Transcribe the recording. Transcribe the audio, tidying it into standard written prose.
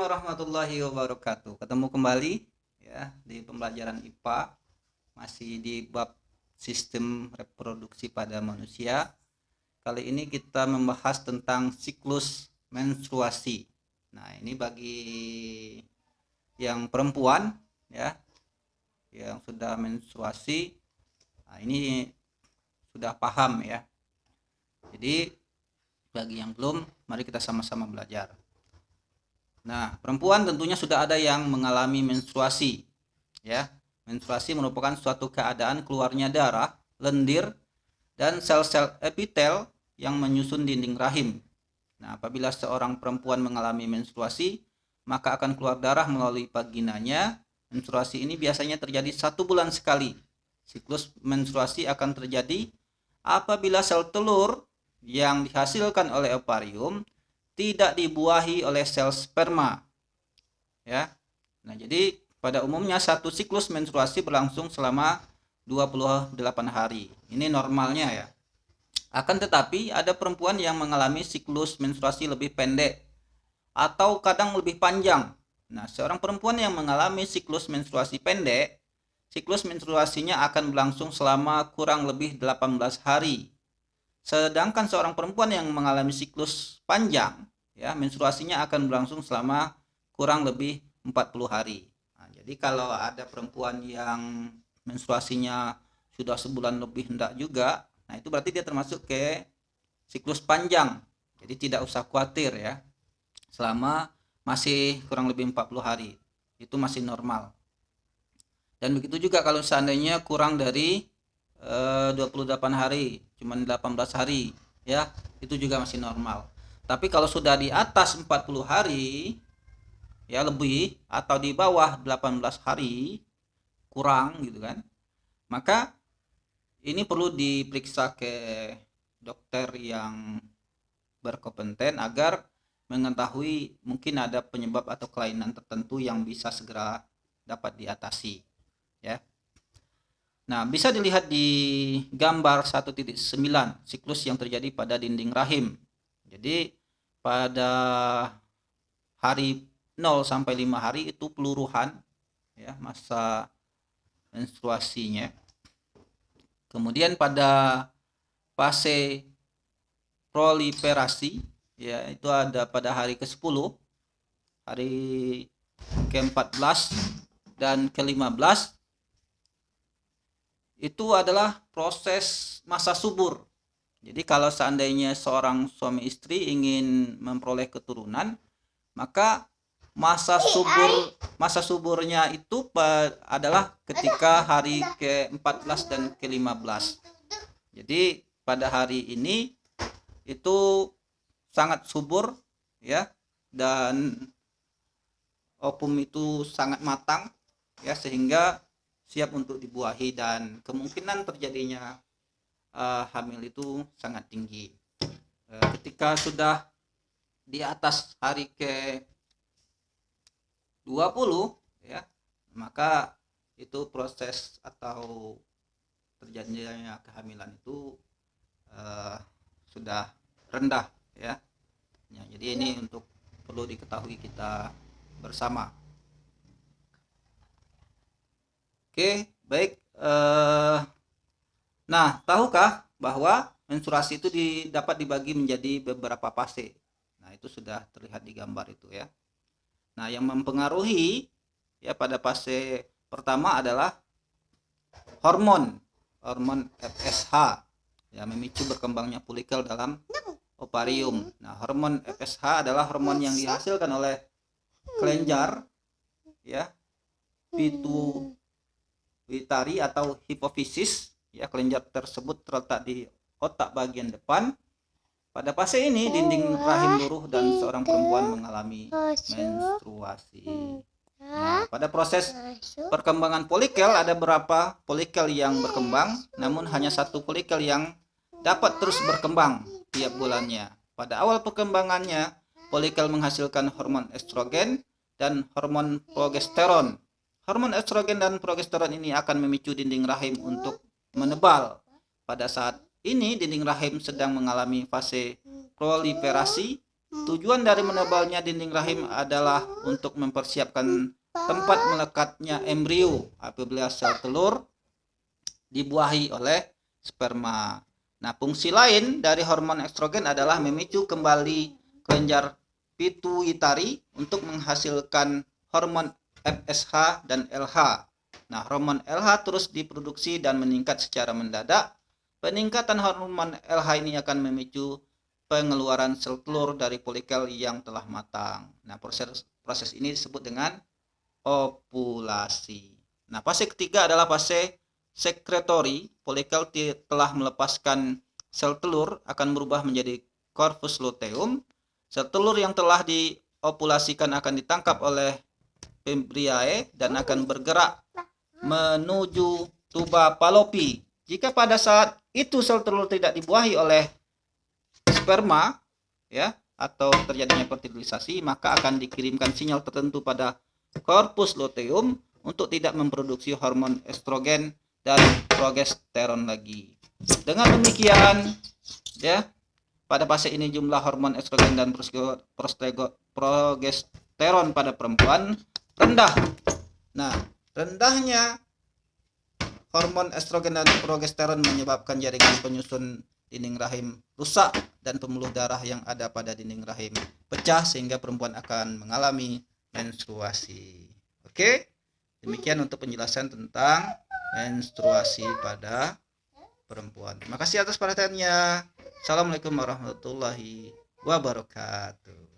warahmatullahi wabarakatuh. Ketemu kembali ya di pembelajaran IPA, masih di bab sistem reproduksi pada manusia. Kali ini kita membahas tentang siklus menstruasi. Nah, ini bagi yang perempuan ya, yang sudah menstruasi. Nah, ini sudah paham ya. Jadi bagi yang belum, mari kita sama-sama belajar. Nah, perempuan tentunya sudah ada yang mengalami menstruasi. Ya, menstruasi merupakan suatu keadaan keluarnya darah, lendir, dan sel-sel epitel yang menyusun dinding rahim. Nah, apabila seorang perempuan mengalami menstruasi, maka akan keluar darah melalui vaginanya. Menstruasi ini biasanya terjadi 1 bulan sekali. Siklus menstruasi akan terjadi apabila sel telur yang dihasilkan oleh ovarium tidak dibuahi oleh sel sperma ya. Nah, jadi pada umumnya satu siklus menstruasi berlangsung selama 28 hari. Ini normalnya ya. Akan tetapi ada perempuan yang mengalami siklus menstruasi lebih pendek atau kadang lebih panjang. Nah, seorang perempuan yang mengalami siklus menstruasi pendek, siklus menstruasinya akan berlangsung selama kurang lebih 18 hari. Sedangkan seorang perempuan yang mengalami siklus panjang, ya, menstruasinya akan berlangsung selama kurang lebih 40 hari. Nah, jadi kalau ada perempuan yang menstruasinya sudah sebulan lebih hendak juga, nah itu berarti dia termasuk ke siklus panjang. Jadi tidak usah khawatir ya. Selama masih kurang lebih 40 hari. Itu masih normal. Dan begitu juga kalau seandainya kurang dari 28 hari, cuman 18 hari ya, itu juga masih normal. Tapi kalau sudah di atas 40 hari ya lebih, atau di bawah 18 hari kurang gitu kan, maka ini perlu diperiksa ke dokter yang berkompeten agar mengetahui mungkin ada penyebab atau kelainan tertentu yang bisa segera dapat diatasi ya. Nah, bisa dilihat di gambar 1.9 siklus yang terjadi pada dinding rahim. Jadi pada hari 0 sampai 5 hari itu peluruhan ya, masa menstruasinya. Kemudian pada fase proliferasi ya, itu ada pada hari ke-10, hari ke-14 dan ke-15. Itu adalah proses masa subur. Jadi kalau seandainya seorang suami istri ingin memperoleh keturunan, maka masa suburnya itu adalah ketika hari ke-14 dan ke-15. Jadi pada hari ini itu sangat subur ya, dan ovum itu sangat matang ya, sehingga siap untuk dibuahi dan kemungkinan terjadinya hamil itu sangat tinggi. Ketika sudah di atas hari ke 20 ya, maka itu proses atau terjadinya kehamilan itu sudah rendah ya. Ya, jadi ini untuk perlu diketahui kita bersama. Oke, baik. Nah, tahukah bahwa menstruasi itu dapat dibagi menjadi beberapa fase? Nah, itu sudah terlihat di gambar itu ya. Nah, yang mempengaruhi ya pada fase pertama adalah hormon FSH ya, memicu berkembangnya folikel dalam ovarium. Nah, hormon FSH adalah hormon yang dihasilkan oleh kelenjar ya, pituitari atau hipofisis ya. Kelenjar tersebut terletak di otak bagian depan. Pada fase ini dinding rahim luruh dan seorang perempuan mengalami menstruasi. Nah, pada proses perkembangan folikel ada beberapa folikel yang berkembang, namun hanya satu folikel yang dapat terus berkembang tiap bulannya. Pada awal perkembangannya, folikel menghasilkan hormon estrogen dan hormon progesteron. Hormon estrogen dan progesteron ini akan memicu dinding rahim untuk menebal. Pada saat ini dinding rahim sedang mengalami fase proliferasi Tujuan dari menebalnya dinding rahim adalah untuk mempersiapkan tempat melekatnya embrio apabila sel telur dibuahi oleh sperma. Nah, fungsi lain dari hormon estrogen adalah memicu kembali kelenjar pituitari untuk menghasilkan hormon FSH dan LH. Nah, hormon LH terus diproduksi dan meningkat secara mendadak. Peningkatan hormon LH ini akan memicu pengeluaran sel telur dari folikel yang telah matang. Nah, proses ini disebut dengan ovulasi. Nah, fase ketiga adalah fase sekretori. Folikel telah melepaskan sel telur akan berubah menjadi corpus luteum. Sel telur yang telah diovulasikan akan ditangkap oleh Fimbriae dan akan bergerak menuju tuba Fallopi. Jika pada saat itu sel telur tidak dibuahi oleh sperma, ya, atau terjadinya fertilisasi, maka akan dikirimkan sinyal tertentu pada corpus luteum untuk tidak memproduksi hormon estrogen dan progesteron lagi. Dengan demikian, ya, pada fase ini jumlah hormon estrogen dan progesteron pada perempuan rendah. Nah, rendahnya hormon estrogen dan progesteron menyebabkan jaringan penyusun dinding rahim rusak dan pembuluh darah yang ada pada dinding rahim pecah sehingga perempuan akan mengalami menstruasi. Oke, demikian untuk penjelasan tentang menstruasi pada perempuan. Terima kasih atas perhatiannya. Assalamualaikum warahmatullahi wabarakatuh.